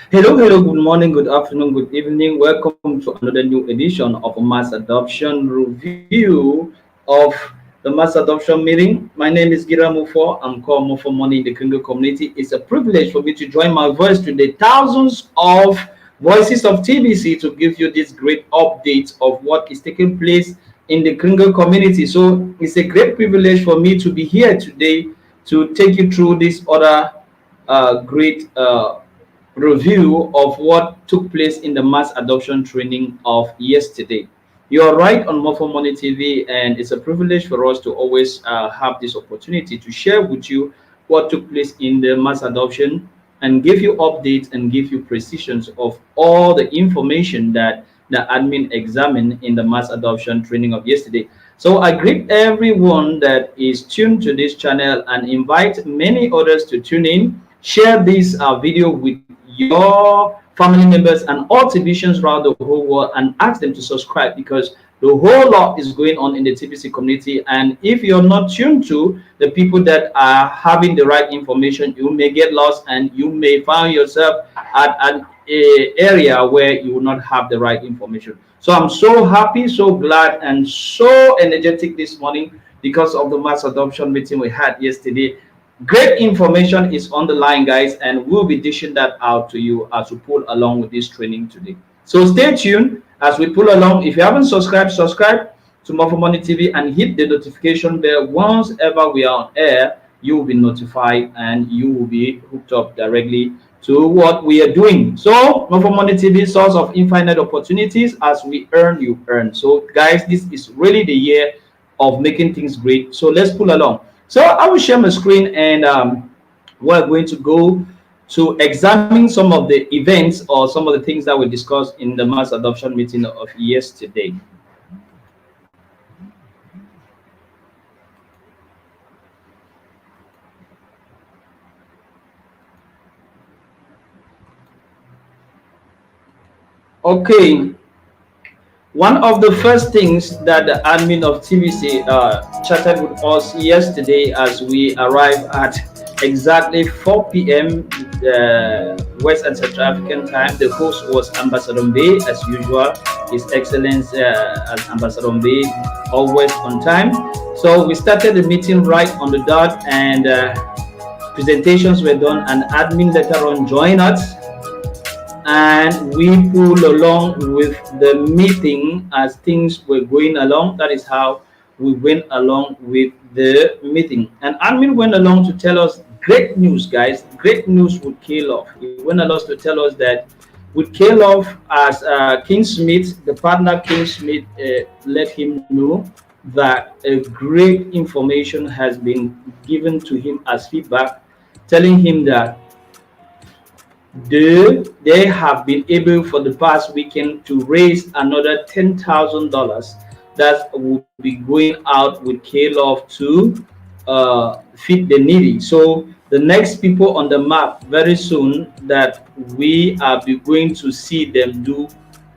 Hello, good morning, good afternoon, good evening. Welcome to another new edition of a mass adoption review of the mass adoption meeting. My name is Gira Mufo. I'm called Mufo Money in the Kringle community. It's a privilege for me to join my voice to the thousands of voices of TBC to give you this great update of what is taking place in the Kringle community. So it's a great privilege for me to be here today to take you through this other great review of what took place in the mass adoption training of yesterday. You are right on Morpho Money TV, and it's a privilege for us to always have this opportunity to share with you what took place in the mass adoption and give you updates and give you precisions of all the information that the admin examined in the mass adoption training of yesterday. So I greet everyone that is tuned to this channel and invite many others to tune in. Share this video with your family members and all TVisions around the whole world and ask them to subscribe because the whole lot is going on in the TBC community. And if you're not tuned to the people that are having the right information, you may get lost and you may find yourself at an area where you will not have the right information. So I'm so happy, so glad, and so energetic this morning because of the mass adoption meeting we had yesterday. Great information is on the line, guys, and we'll be dishing that out to you as we pull along with this training today. So stay tuned as we pull along. If you haven't subscribed, subscribe to Morpho Money TV and hit the notification bell. Once ever we are on air, you will be notified and you will be hooked up directly to what we are doing. So Morpho Money TV, source of infinite opportunities. As we earn, you earn. So guys, this is really the year of making things great. So let's pull along. So I will share my screen and we're going to go to examine some of the events or some of the things that we discussed in the mass adoption meeting of yesterday. Okay, one of the first things that the admin of TVC chatted with us yesterday as we arrived at exactly 4 p.m. West and Central African time. The host was Ambassador Mbe, as usual. His Excellence as Ambassador Mbe, always on time. So we started the meeting right on the dot, and presentations were done, and admin later on joined us and we pulled along with the meeting as things were going along. That is how we went along with the meeting. And admin went along to tell us great news, guys. Great news with K-Love. He went along to tell us that with K-Love, as King Smith, the partner King Smith, let him know that a great information has been given to him as feedback, telling him that they have been able for the past weekend to raise another $10,000 that will be going out with K-Love to feed the needy. So the next people on the map very soon that we are going to see them do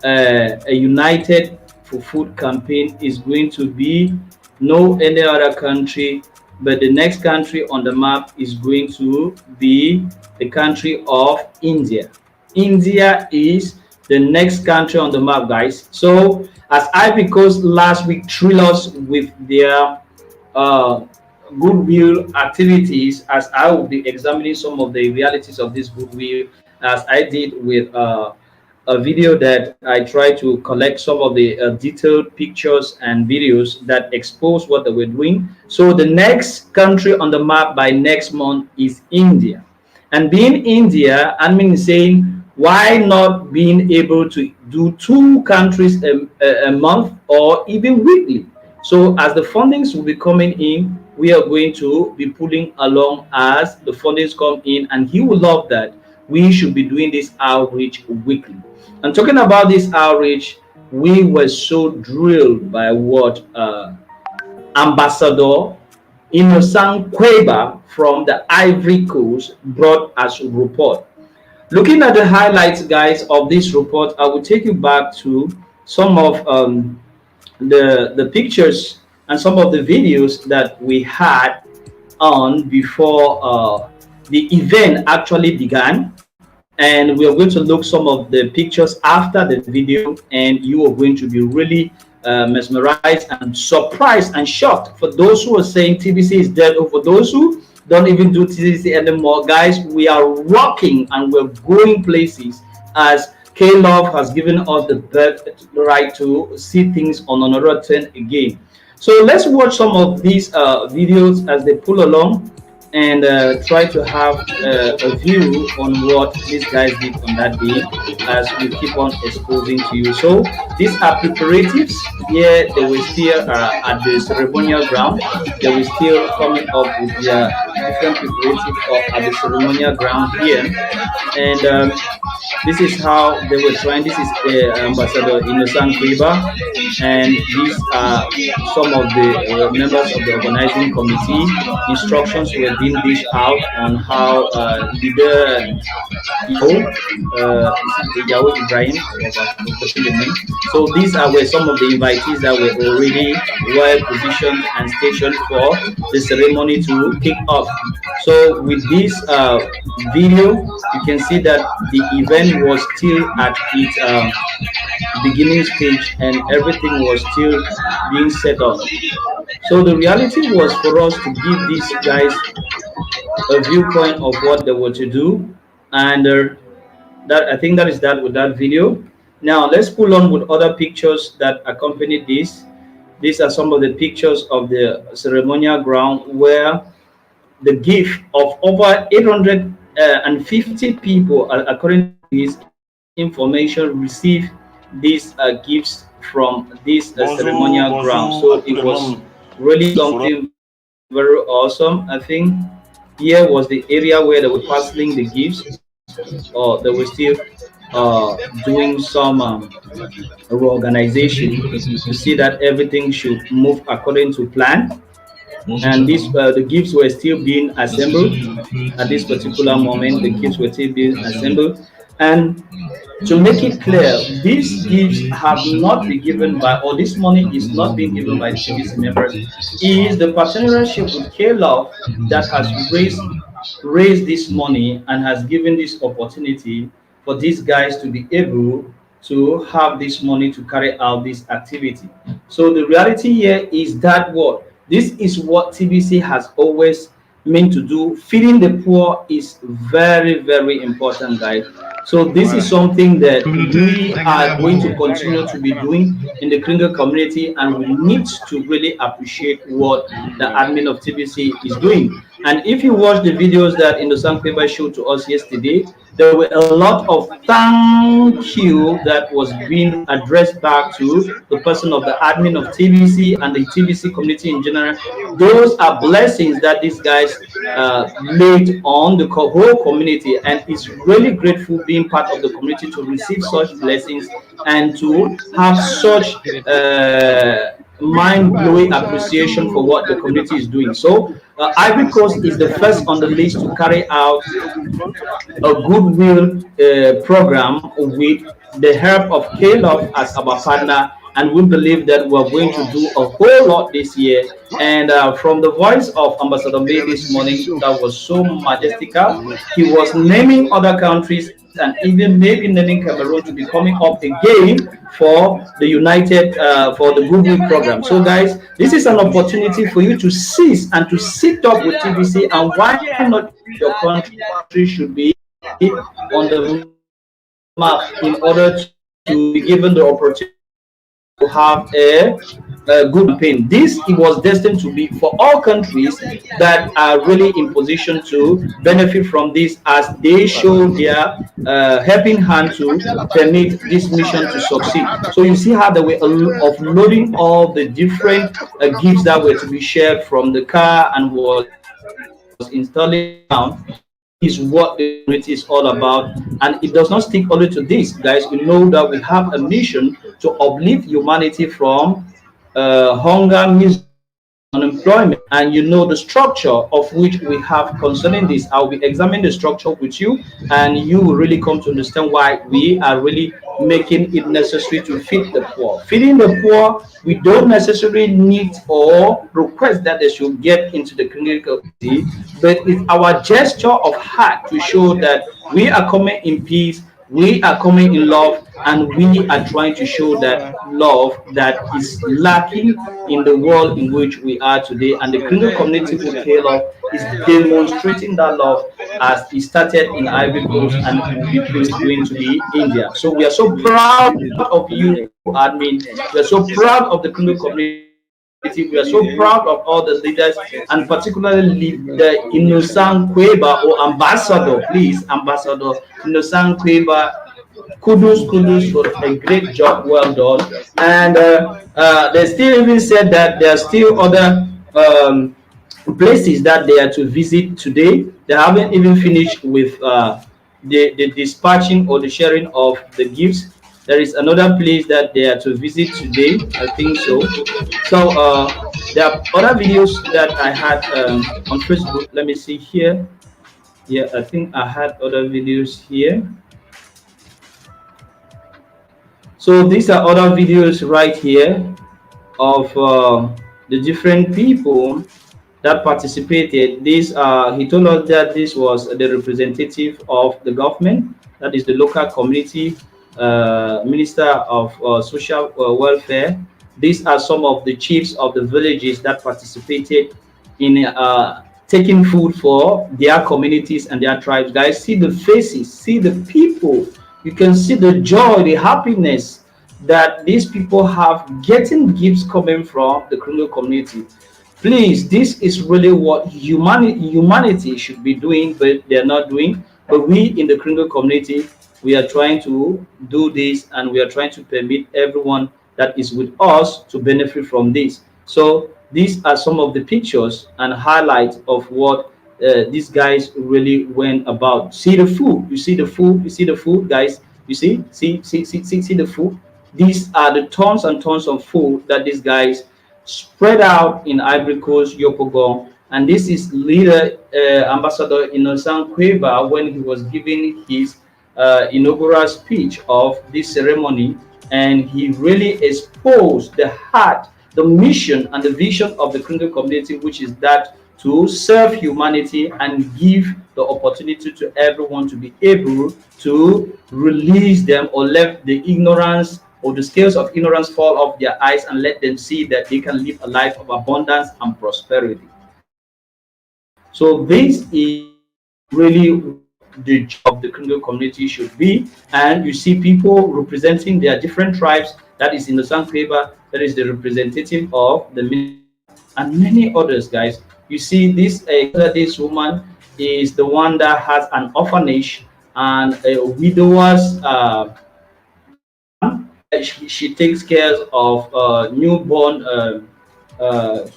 a United for Food campaign is going to be no any other country, but the next country on the map is going to be the country of India. India is the next country on the map, guys. So as Ivory Coast last week thrilled us with their uh, goodwill activities, as I will be examining some of the realities of this goodwill, as I did with a video that I tried to collect some of the detailed pictures and videos that expose what they were doing. So the next country on the map by next month is India. And being India, I mean saying, why not being able to do two countries a month or even weekly? So as the fundings will be coming in, we are going to be pulling along as the fundings come in, and he will love that. We should be doing this outreach weekly. And talking about this outreach, we were so drilled by what Ambassador Innocent Queba from the Ivory Coast brought as a report. Looking at the highlights, guys, of this report, I will take you back to some of the pictures and some of the videos that we had on before the event actually began. and we are going to look some of the pictures after the video, and you are going to be really mesmerized and surprised and shocked. For those who are saying TBC is dead, or for those who don't even do TBC anymore, guys, we are rocking and we're going places, as K Love has given us the right to see things on another turn again. So let's watch some of these videos as they pull along, and try to have a view on what these guys did on that day, as we keep on exposing to you. So these are preparatives. Here they were still at the ceremonial ground. They were still coming up with their different preparatives at the ceremonial ground here. And this is how they were trying. This is Ambassador Innocent Kriba, and these are some of the members of the organizing committee. Instructions were being dished out on how leader Yao, is it Yao Ibrahim? Yes, I've forgotten the name. So these are were some of the invitees that were already well positioned and stationed for the ceremony to kick off. So with this video, you can see that the event was still at its beginning stage, and everything was still being set up. So the reality was for us to give these guys a viewpoint of what they were to do, and that I think that is that with that video. Now let's pull on with other pictures that accompanied this. These are some of the pictures of the ceremonial ground, where the gift of over 850 people, according to this information, received these gifts from this Bonjour, ceremonial ground. bonjour So à tous it les was membres really qui sont là. something very awesome. I think here was the area where they were parceling the gifts, or they were still doing some reorganization to see that everything should move according to plan. And these the gifts were still being assembled at this particular moment. The gifts were still being assembled, and to make it clear, these gifts have not been given by, or this money is not being given by the TBC members. It is the partnership with K Love that has raised this money and has given this opportunity for these guys to be able to have this money to carry out this activity. So the reality here is that what this is what TBC has always meant to do. Feeding the poor is very, very important, guys. So this is Voilà. something that we are going to continue to be doing in the Kringle community, and we need to really appreciate what the admin of TBC is doing. And if you watch the videos that Innocent Paper showed to us yesterday, there were a lot of thank you that was being addressed back to the person of the admin of TBC and the TBC community in general. Those are blessings that these guys laid on the whole community, and it's really grateful being part of the community to receive such blessings and to have such mind-blowing appreciation for what the community is doing. So Ivory Coast is the first on the list to carry out a goodwill program with the help of KLOF as our partner, and we believe that we're going to do a whole lot this year. And from the voice of Ambassador May this morning, that was so majestical. He was naming other countries and even maybe naming Cameroon to be coming up again for the United for the Goodwill program. So, guys, this is an opportunity for you to seize and to sit up with TBC, and why not your country should be on the map in order to be given the opportunity to have a good campaign. This it was destined to be for all countries that are really in position to benefit from this, as they show their helping hand to permit this mission to succeed. So you see how there were offloading all the different gifts that were to be shared from the car and was installing on the ground. This is what the community is all about, and it does not stick only to this, guys. We know that we have a mission to uplift humanity from hunger, misery, and unemployment, and you know the structure of which we have concerning this. I'll be examining the structure with you, and you will really come to understand why we are really making it necessary to feed the poor. Feeding the poor, we don't necessarily need or request that they should get into the clinical community, but it's our gesture of heart to show that we are coming in peace, we are coming in love, and we are trying to show that love that is lacking in the world in which we are today. And the Kringle community with K-Love is demonstrating that love as it started in Ivory Coast and it will be going to be India. So we are so proud of you, admin. We are so proud of the Kringle community. We are so proud of all the leaders, and particularly the Innocent Kweba or ambassador, please, Ambassador Innocent Kweba. Kudos for a great job, well done. And they still even said that there are still other places that they are to visit today. They haven't even finished with the dispatching or the sharing of the gifts. There is another place that they are to visit today, I think so. So there are other videos that I had on Facebook. Let me see here. Yeah, I think I had other videos here. So these are other videos right here of the different people that participated. This he told us that this was the representative of the government, that is the local community minister of social welfare. These are some of the chiefs of the villages that participated in taking food for their communities and their tribes. Guys, see the faces, see the people. You can see the joy, the happiness that these people have getting gifts coming from the criminal community. Please, this is really what humanity should be doing, but they're not doing. But we in the criminal community, we are trying to do this, and we are trying to permit everyone that is with us to benefit from this. So these are some of the pictures and highlights of what these guys really went about. See the food, you see the food, you see the food, guys. You see the food. These are the tons and tons of food that these guys spread out in Ivory Coast, Yopougon. And this is leader Ambassador Innocent Kweba when he was giving his inaugural speech of this ceremony, and he really exposed the heart, the mission, and the vision of the Kringle community, which is that to serve humanity and give the opportunity to everyone to be able to release them or let the ignorance or the scales of ignorance fall off their eyes and let them see that they can live a life of abundance and prosperity. So this is really what the job of the Kringle community should be. And you see people representing their different tribes. That is Innocent Paper, that is the representative of the minister, and many others, guys. You see this woman is the one that has an orphanage and a widower's farm. She takes care of newborn.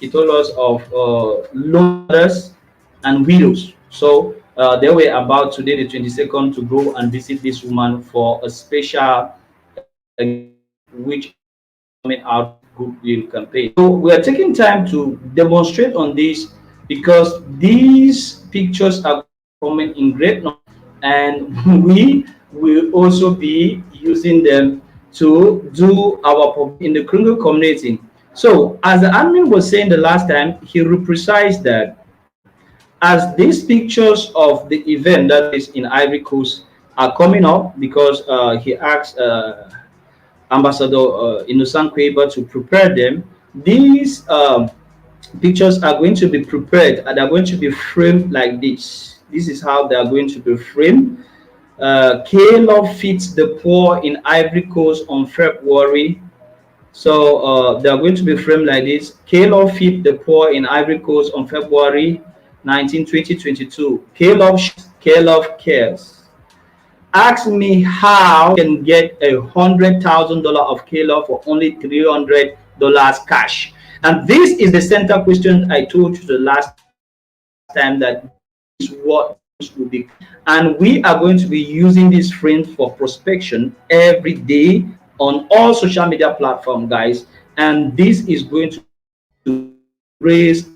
He told us of lone mothers and widows. So they were about today, the 22nd, to go and visit this woman for a special which coming out goodwill campaign. So we are taking time to demonstrate on this because these pictures are coming in great number, and we will also be using them to do our public in the criminal community. So as the admin was saying the last time, he reprised that as these pictures of the event that is in Ivory Coast are coming up, because he asked Ambassador Innocent Kweba to prepare them. These pictures are going to be prepared and are going to be framed like this. This is how they are going to be framed. K-Love feeds the poor in Ivory Coast on February. So they are going to be framed like this. K-Love feed the poor in Ivory Coast on February 19, 2022. K-Love cares. Ask me how you can get $100,000 of K-Love for only $300 cash. And this is the center question I told you the last time, that this is what will be. And we are going to be using this frame for prospection every day on all social media platforms, guys. And this is going to raise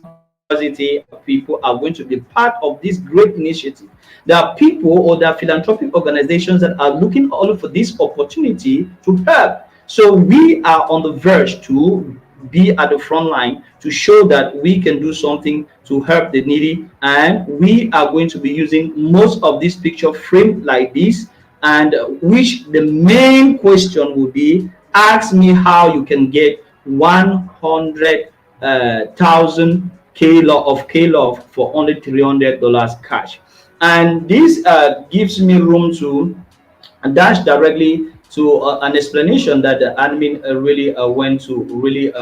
capacity, people are going to be part of this great initiative. There are people or there are philanthropic organizations that are looking all for this opportunity to help. So we are on the verge to be at the front line to show that we can do something to help the needy, and we are going to be using most of this picture framed like this, and which the main question will be, ask me how you can get 100,000 K love for only $300 cash. And this gives me room to dash directly to an explanation that the admin really went to really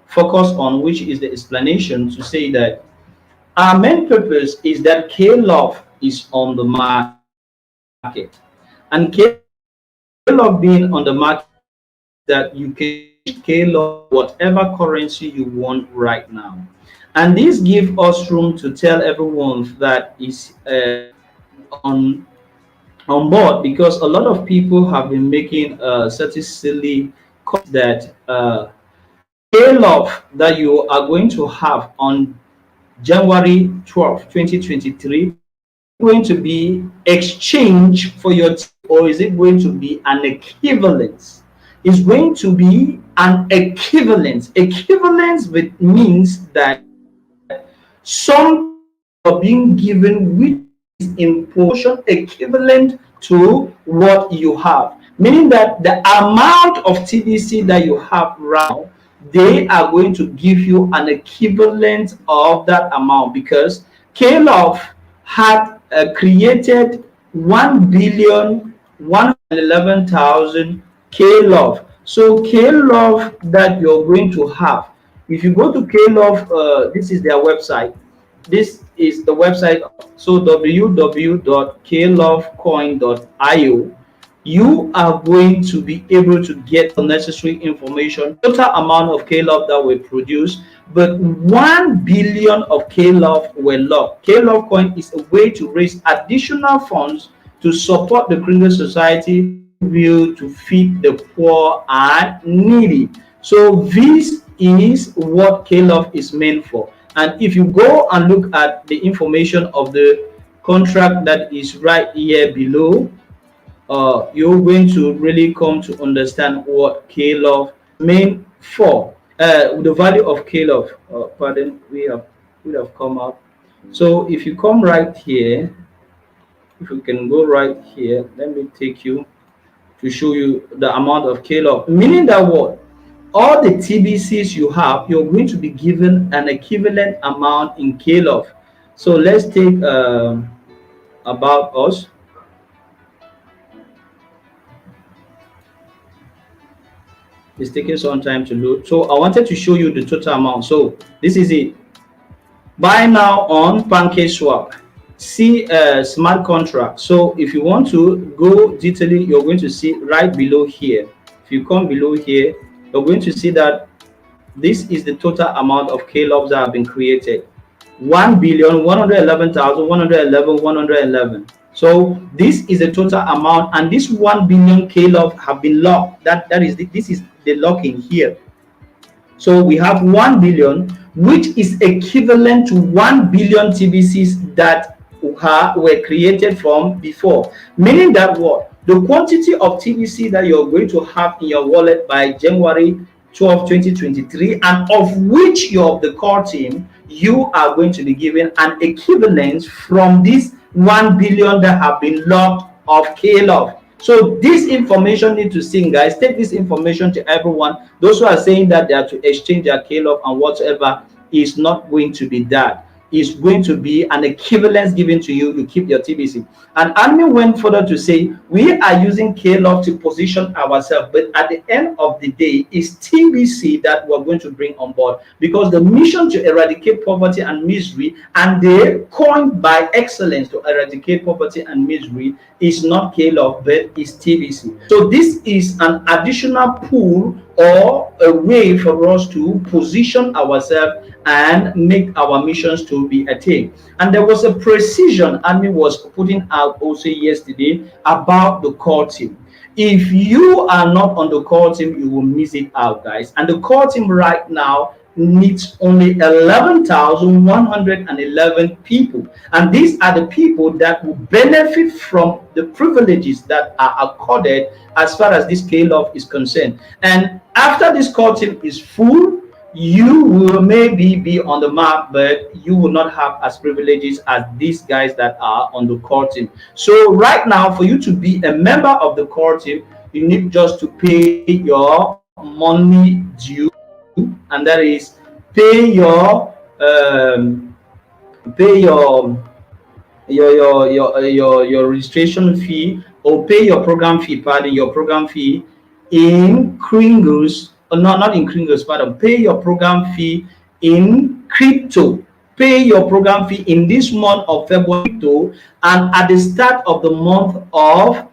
focus on, which is the explanation to say that our main purpose is that K love is on the market, and K love being on the market means that you can change K love into whatever currency you want right now. And this gives us room to tell everyone that is on board, because a lot of people have been making such silly comments that K love that you are going to have on January 12th, 2023, is it going to be exchange for your or is it going to be an equivalence? It's going to be an equivalence. Equivalence with means that something you're being given which is in proportion equivalent to what you have. Meaning that the amount of TBC that you have right now, they are going to give you an equivalent of that amount, because KLove had created 1,111,000 KLove. So KLove that you're going to have, if you go to KLove, this is their website. This is the website. So www.klovecoin.io. You are going to be able to get the necessary information, total amount of KLove that were produced, but 1 billion of KLove were locked. KLove coin is a way to raise additional funds to support the criminal society will to feed the poor and needy. So this is what KLove is meant for. And if you go and look at the information of the contract that is right here below, you're going to really come to understand what KLove meant for. The value of KLove. Pardon, we have come out. So if you come right here, if you can go right here, let me take you to show you the amount of KLove. Meaning that what? All the TBCs you have, you're going to be given an equivalent amount in KLove. So let's take about us. It's taking some time to load. So I wanted to show you the total amount. So this is it. Buy now on PancakeSwap. See smart contract. So if you want to go detailing, you're going to see right below here. If you come below here, you're going to see that this is the total amount of KLoves that have been created. 1,111,111. So this is the total amount, and this 1 billion KLove have been locked. This is the locking here. So we have 1 billion, which is equivalent to 1 billion TBCs that were created from before. Meaning that what? The quantity of TBC that you're going to have in your wallet by January 12th, 2023, and of which you're of the core team, you are going to be given an equivalent from this 1 billion that have been locked of KLove. So this information need to sing, guys. Take this information to everyone. Those who are saying that they are to exchange their KLove and whatever, is not going to be that. Is going to be an equivalence given to you. You keep your TBC. And admin went further to say we are using KLove to position ourselves, but at the end of the day, it's TBC that we're going to bring on board, because the mission to eradicate poverty and misery, and the coin by excellence to eradicate poverty and misery, is not KLove, but is TBC. So this is an additional pool or a way for us to position ourselves and make our missions to be attained. And there was a precision admin was putting out also yesterday about the core team. If you are not on the core team, you will miss it out, guys. And the core team right now needs only 11,111 people. And these are the people that will benefit from the privileges that are accorded as far as this scale-off is concerned. And after this core team is full, you will maybe be on the map, but you will not have as privileges as these guys that are on the core team. So right now, for you to be a member of the core team, you need just to pay your monthly due, and that is pay pay your registration fee, or pay your program fee, pardon, your program fee in Kringles, or not in Kringles, pardon, pay your program fee in crypto. Pay your program fee in this month of February crypto, and at the start of the month of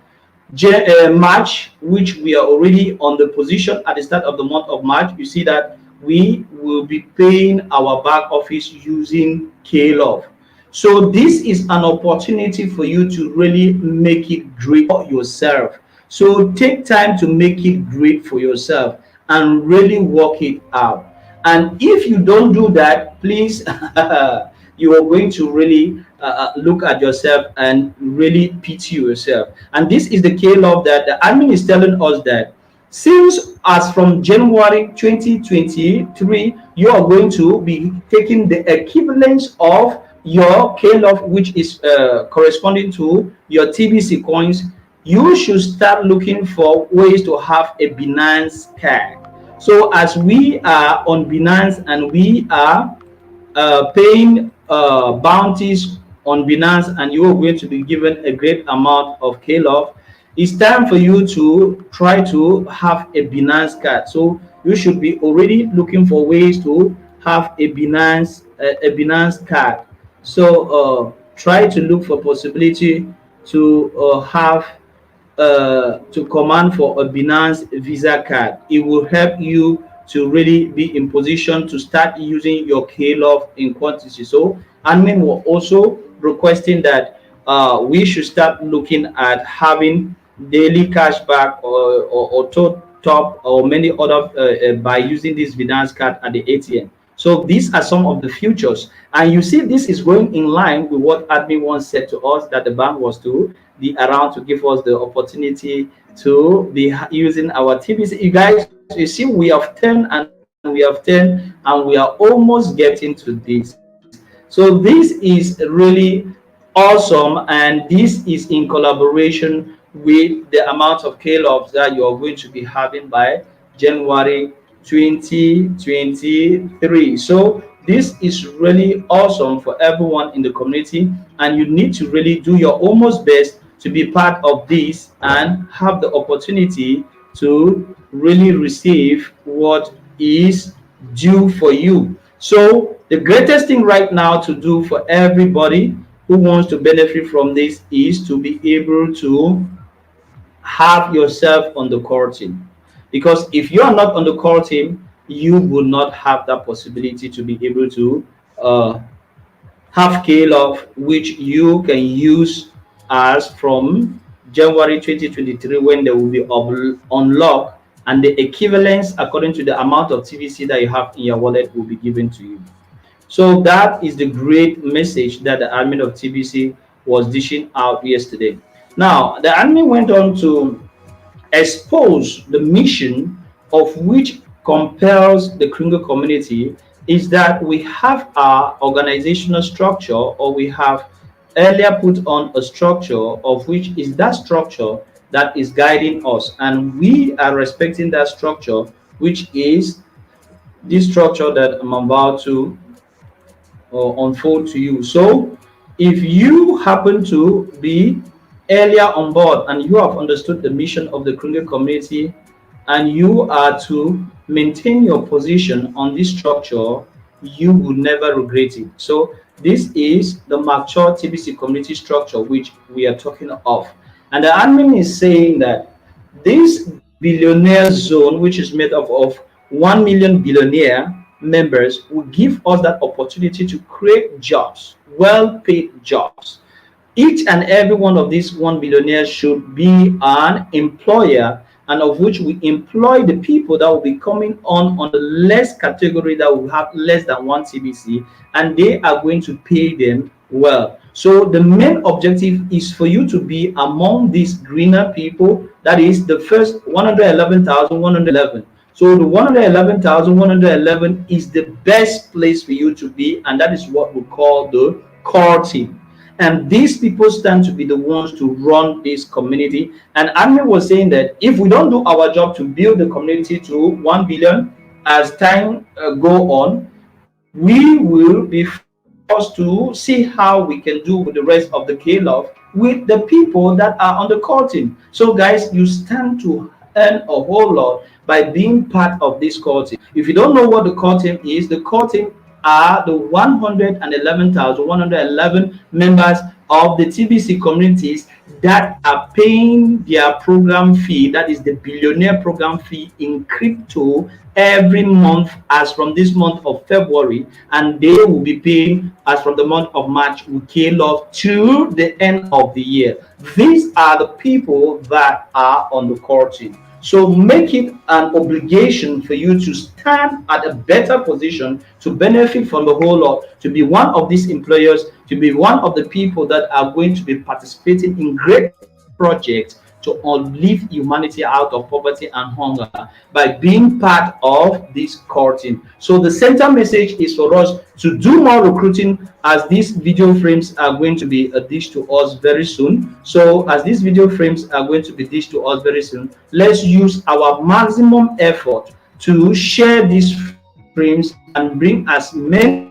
March, which we are already on the position at the start of the month of March, you see that we will be paying our back office using KLove. So this is an opportunity for you to really make it great for yourself. So take time to make it great for yourself and really work it out. And if you don't do that, please, you are going to really look at yourself and really pity yourself. And this is the K love that the admin is telling us, that since as from January 2023, you are going to be taking the equivalence of your K love, which is corresponding to your TBC coins. You should start looking for ways to have a Binance card. So as we are on Binance and we are paying bounties on Binance, and you are going to be given a great amount of KLove, it's time for you to try to have a Binance card. So you should be already looking for ways to have a Binance card. So try to look for possibility to have to command for a Binance Visa card. It will help you to really be in position to start using your KLove in quantity. So admin were also requesting that we should start looking at having daily cashback, or top or many other by using this Binance card at the ATM. So these are some of the futures. And you see, this is going in line with what admin once said to us, that the bank was to be around to give us the opportunity to be using our TBC. You guys, you see, we have 10 and we have 10 and we are almost getting to this. So this is really awesome, and this is in collaboration with the amount of KLOVs that you are going to be having by January 2023. So this is really awesome for everyone in the community, and you need to really do your almost best to be part of this and have the opportunity to really receive what is due for you. So the greatest thing right now to do for everybody who wants to benefit from this is to be able to have yourself on the core team. Because if you are not on the core team, you will not have that possibility to be able to have KLove, which you can use as from January 2023, when they will be unlocked, and the equivalence according to the amount of TVC that you have in your wallet will be given to you. So that is the great message that the admin of TBC was dishing out yesterday. Now, the admin went on to expose the mission of which compels the Kringle community, is that we have our organizational structure, or we have earlier put on a structure of which is that structure that is guiding us, and we are respecting that structure, which is this structure that I'm about to unfold to you. So if you happen to be earlier on board and you have understood the mission of the Kringle community, and you are to maintain your position on this structure, you will never regret it. So this is the mature TBC community structure which we are talking of. And the admin is saying that this billionaire zone, which is made up of 1 million billionaire members, will give us that opportunity to create jobs, well paid jobs. Each and every one of these 1 billionaires should be an employer, and of which we employ the people that will be coming on the less category that will have less than one TBC, and they are going to pay them well. So the main objective is for you to be among these greener people. That is the first 111,111. So the 111,111 is the best place for you to be, and that is what we call the core team. And these people stand to be the ones to run this community. And Admin was saying that if we don't do our job to build the community to 1 billion as time go on, we will be forced to see how we can do with the rest of the K-Love with the people that are on the core team. So guys, you stand to earn a whole lot by being part of this core team. If you don't know what the core team is, the core team are the 111,111 members of the TBC communities that are paying their program fee, that is the billionaire program fee in crypto every month as from this month of February, and they will be paying as from the month of March with K-Love to the end of the year. These are the people that are on the core team. So make it an obligation for you to stand at a better position to benefit from the whole lot, to be one of these employers, to be one of the people that are going to be participating in great projects to uplift humanity out of poverty and hunger by being part of this core team. So the center message is for us to do more recruiting, as these video frames are going to be dished to us very soon. So as these video frames are going to be dished to us very soon, let's use our maximum effort to share these frames and bring as many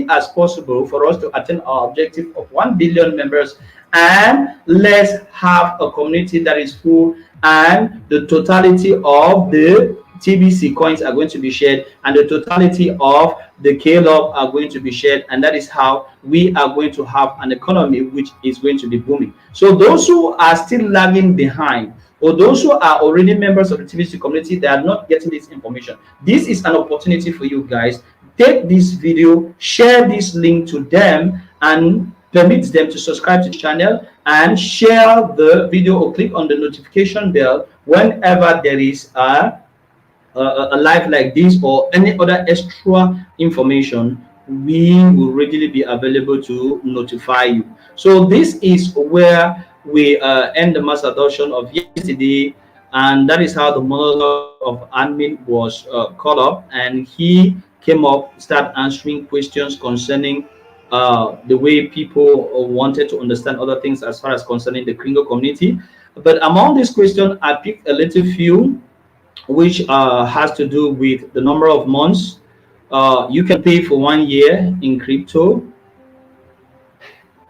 as possible for us to attain our objective of 1 billion members. And let's have a community that is full, and the totality of the TBC coins are going to be shared, and the totality of the K-Love are going to be shared, and that is how we are going to have an economy which is going to be booming. So those who are still lagging behind, or those who are already members of the TBC community, they are not getting this information. This is an opportunity for you guys. Take this video, share this link to them, and permit them to subscribe to the channel, and share the video or click on the notification bell whenever there is a live like this or any other extra information. We will readily be available to notify you. So this is where we end the mass adoption of yesterday, and that is how the monologue of admin was caught up, and he came up, start answering questions concerning the way people wanted to understand other things as far as concerning the Kringle community. But among these questions, I picked a little few which has to do with the number of months you can pay for 1 year in crypto.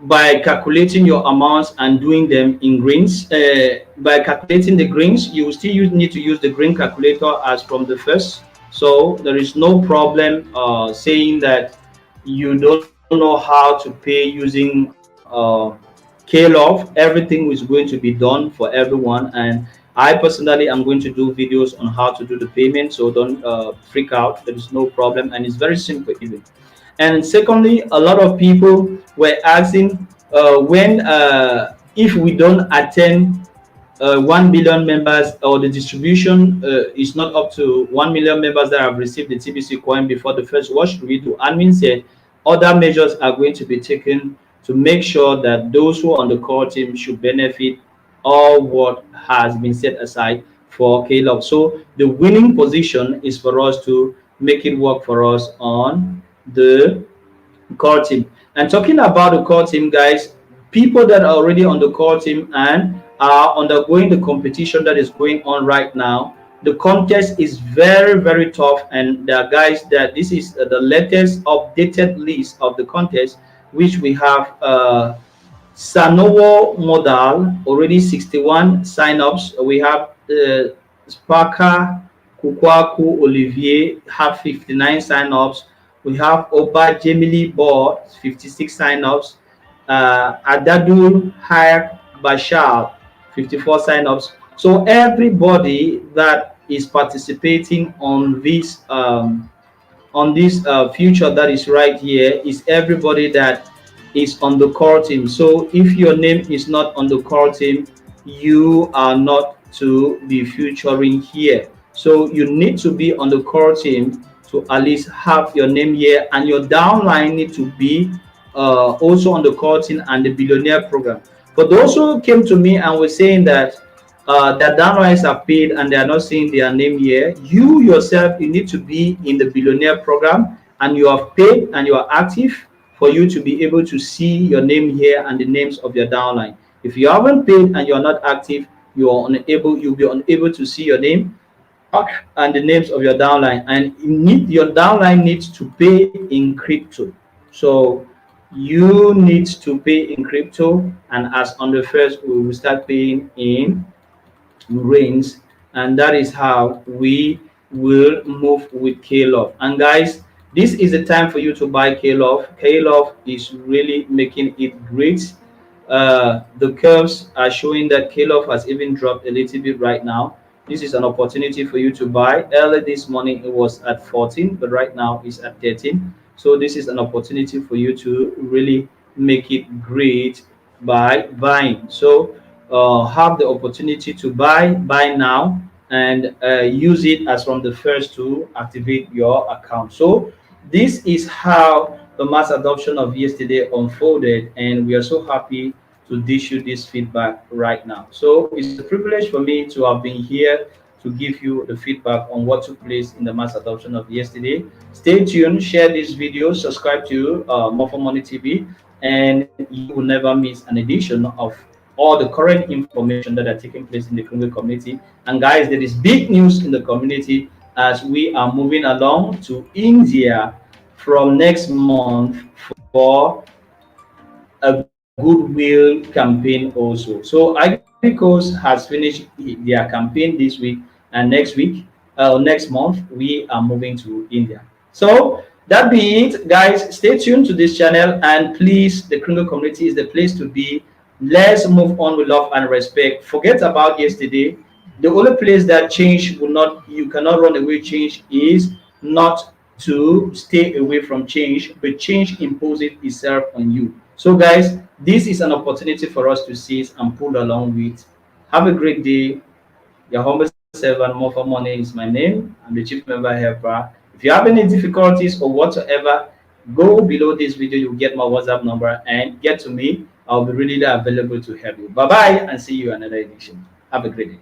By calculating your amounts and doing them in greens, by calculating the greens, you will still need to use the green calculator as from the first. So there is no problem saying that you don't know how to pay using K-Love. Everything is going to be done for everyone, and I personally am going to do videos on how to do the payment, so don't freak out. There is no problem, and it's very simple even. And secondly, a lot of people were asking when if we don't attend 1 billion members, or the distribution is not up to 1 million members that have received the TBC coin before the first, what should we do? Admin said other measures are going to be taken to make sure that those who are on the core team should benefit all what has been set aside for K-Love. So the winning position is for us to make it work for us on the core team. And talking about the core team, guys, people that are already on the core team and are undergoing the competition that is going on right now, the contest is very, very tough. And there are guys that this is the latest updated list of the contest, which we have Sanowo Modal, already 61 sign-ups. We have Sparker Kukwaku Olivier, have 59 sign-ups. We have Oba Jemili Board, 56 sign-ups. Adadul Hayek Bashar, 54 sign-ups. So everybody that is participating on this future that is right here is everybody that is on the core team. So if your name is not on the core team, you are not to be featuring here. So you need to be on the core team to at least have your name here, and your downline need to be also on the core team and the billionaire program. For those who came to me and were saying that their downlines are paid and they are not seeing their name here, you yourself, you need to be in the billionaire program and you have paid and you are active for you to be able to see your name here and the names of your downline. If you haven't paid and you are not active, you'll be unable to see your name and the names of your downline, and your downline needs to pay in crypto. So you need to pay in crypto, and as on the first we will start paying in rings, and that is how we will move with K-Love. And guys, this is the time for you to buy K-Love. K-Love is really making it great. The curves are showing that K-Love has even dropped a little bit right now. This is an opportunity for you to buy. Early this morning it was at 14, but right now it's at 13. So this is an opportunity for you to really make it great by buying. So have the opportunity to buy now, and use it as from the first to activate your account. So this is how the mass adoption of yesterday unfolded, and we are so happy to dish you this feedback right now. So it's a privilege for me to have been here to give you the feedback on what took place in the mass adoption of yesterday. Stay tuned, share this video, subscribe to More for Money TV, and you will never miss an edition of all the current information that are taking place in the Congo community. And guys, there is big news in the community as we are moving along to India from next month for a goodwill campaign also. So Agricos has finished their campaign this week, and next month, we are moving to India. So that being it, guys, stay tuned to this channel, and please, the Kringle community is the place to be. Let's move on with love and respect. Forget about yesterday. The only place that change will not, you cannot run away change, is not to stay away from change, but change imposes itself on you. So guys, this is an opportunity for us to seize and pull along with. Have a great day. Your humble servant, More for Money is my name. I'm the chief member helper. If you have any difficulties or whatsoever, go below this video. You'll get my WhatsApp number and get to me. I'll be really available to help you. Bye bye, and see you another edition. Have a great day.